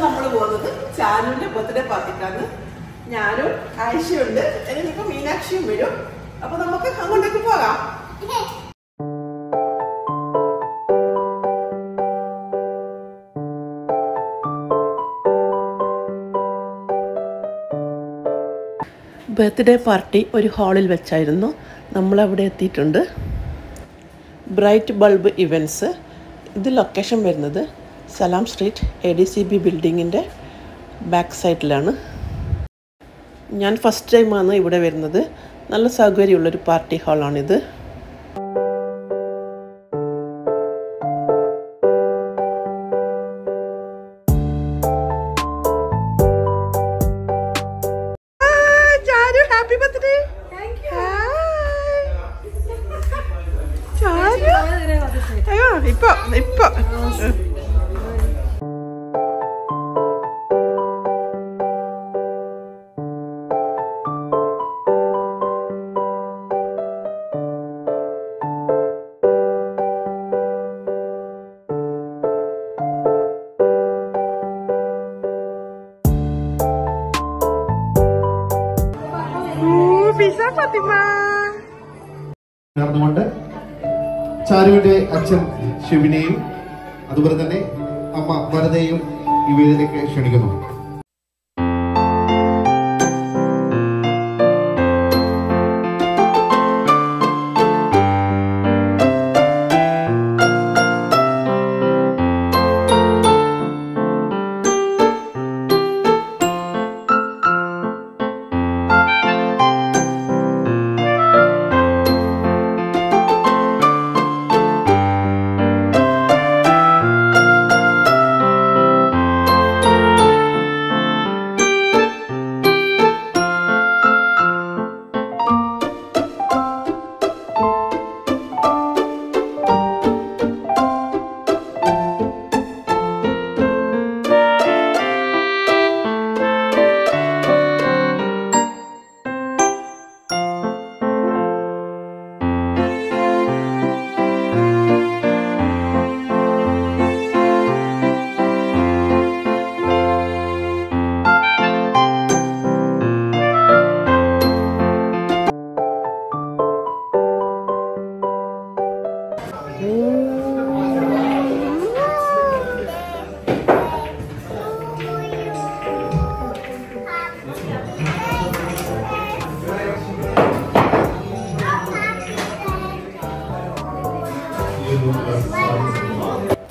നമ്മൾ പോകുന്നത് ചാനുവിന്റെ ബർത്ത്ഡേ പാർട്ടിക്കാണ്. ഞാനും ആയിഷയുണ്ട്, എനിക്കിപ്പോ മീനാക്ഷിയും വരും. അപ്പൊ നമുക്ക് അങ്ങോട്ടേക്ക് പോകാം. ബർത്ത്ഡേ പാർട്ടി ഒരു ഹാളിൽ വെച്ചായിരുന്നു. നമ്മളവിടെ എത്തിയിട്ടുണ്ട്. Bright bulb events. ഇത് ലൊക്കേഷൻ വരുന്നത് സലാം സ്ട്രീറ്റ് ADCB ബിൽഡിങ്ങിൻ്റെ ബാക്ക് സൈഡിലാണ്. ഞാൻ ഫസ്റ്റ് ടൈമാണ് ഇവിടെ വരുന്നത്. നല്ല സൗകര്യമുള്ളൊരു പാർട്ടി ഹാളാണിത്. Happy birthday. ഇപ്പൊ നടന്നുകൊണ്ട് ചാരുവിന്റെ അച്ഛൻ ശിവനെയും അതുപോലെ തന്നെ അമ്മ വരദയും ഈ വേദിയിലേക്ക് ക്ഷണിക്കുന്നു.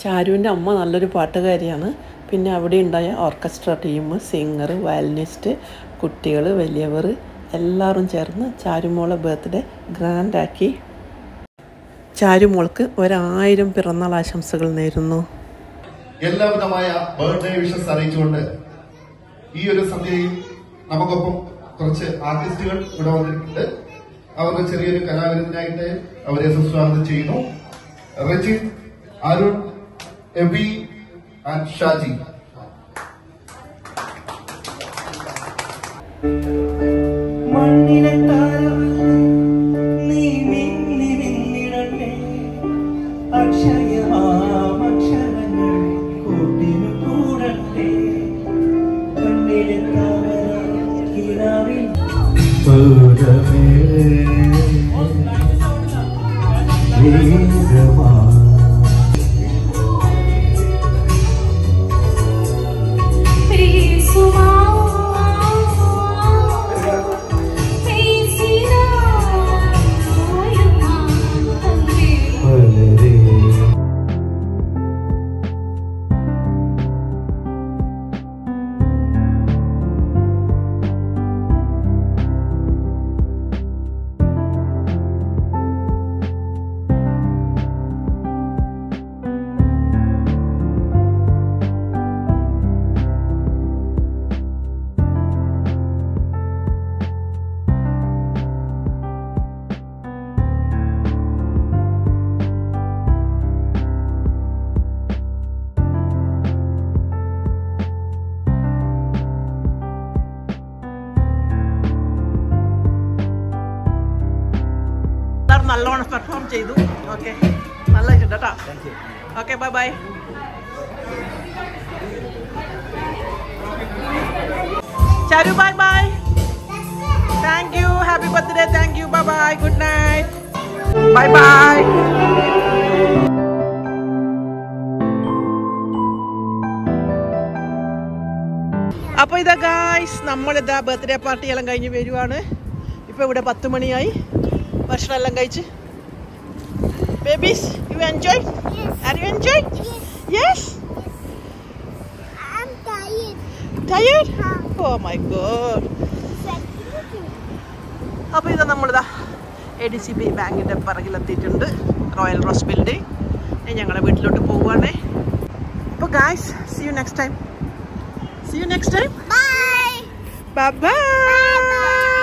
ചാരുവിൻ്റെ അമ്മ നല്ലൊരു പാട്ടുകാരിയാണ്. പിന്നെ അവിടെ ഉണ്ടായ ഓർക്കസ്ട്ര ടീം, സിംഗർ, വയലിനിസ്റ്റ്, കുട്ടികൾ, വലിയവർ എല്ലാവരും ചേർന്ന് ചാരുമോളെ ബർത്ത്ഡേ ഗ്രാൻഡാക്കി. ചാരുമോൾക്ക് 1000 പിറന്നാൾ ആശംസകൾ നേരുന്നു. എല്ലാവിധമായ ബർത്ത്ഡേ വിഷസ് അറിയിച്ചുകൊണ്ട് ഈ ഒരു സന്ധ്യയിൽ നമുക്കൊപ്പം കുറച്ച് ആർട്ടിസ്റ്റുകൾ ഇവിടെ വന്നിട്ടുണ്ട്. അവർക്ക് ചെറിയൊരു കലാവിരുദ്ധനായിട്ട് അവരെ സുസ്വാഗതം ചെയ്യുന്നു. റജിത്, അരുൺ, എബി ആൻഡ് ഷാജി. നല്ലോണം പെർഫോം ചെയ്തു. ഓക്കെ, നല്ല കേട്ടോ. Okay, bye bye. Charu, bye-bye. Thank you. Happy birthday. Thank you. Bye-bye. Good night. Bye-bye. അപ്പോൾ ഇതാ ഗായ്സ്, നമ്മളിതാ ബർത്ത്ഡേ പാർട്ടി എല്ലാം കഴിഞ്ഞ് വരുവാണ്. ഇപ്പോൾ ഇവിടെ 10 മണിയായി. ഭക്ഷണം എല്ലാം കഴിച്ച്. Babies, you enjoy? Are you enjoy? Yes. Tired? Oh my god. അപ്പോൾ ഇതാ നമ്മളിതാ ADCB ബാങ്കിൻ്റെ പിറകിലെത്തിയിട്ടുണ്ട്. Royal rose building. ഞങ്ങളുടെ വീട്ടിലോട്ട് പോവുകയാണേ. അപ്പോൾ guys, see you next time. See you next time. Bye. Bye-bye.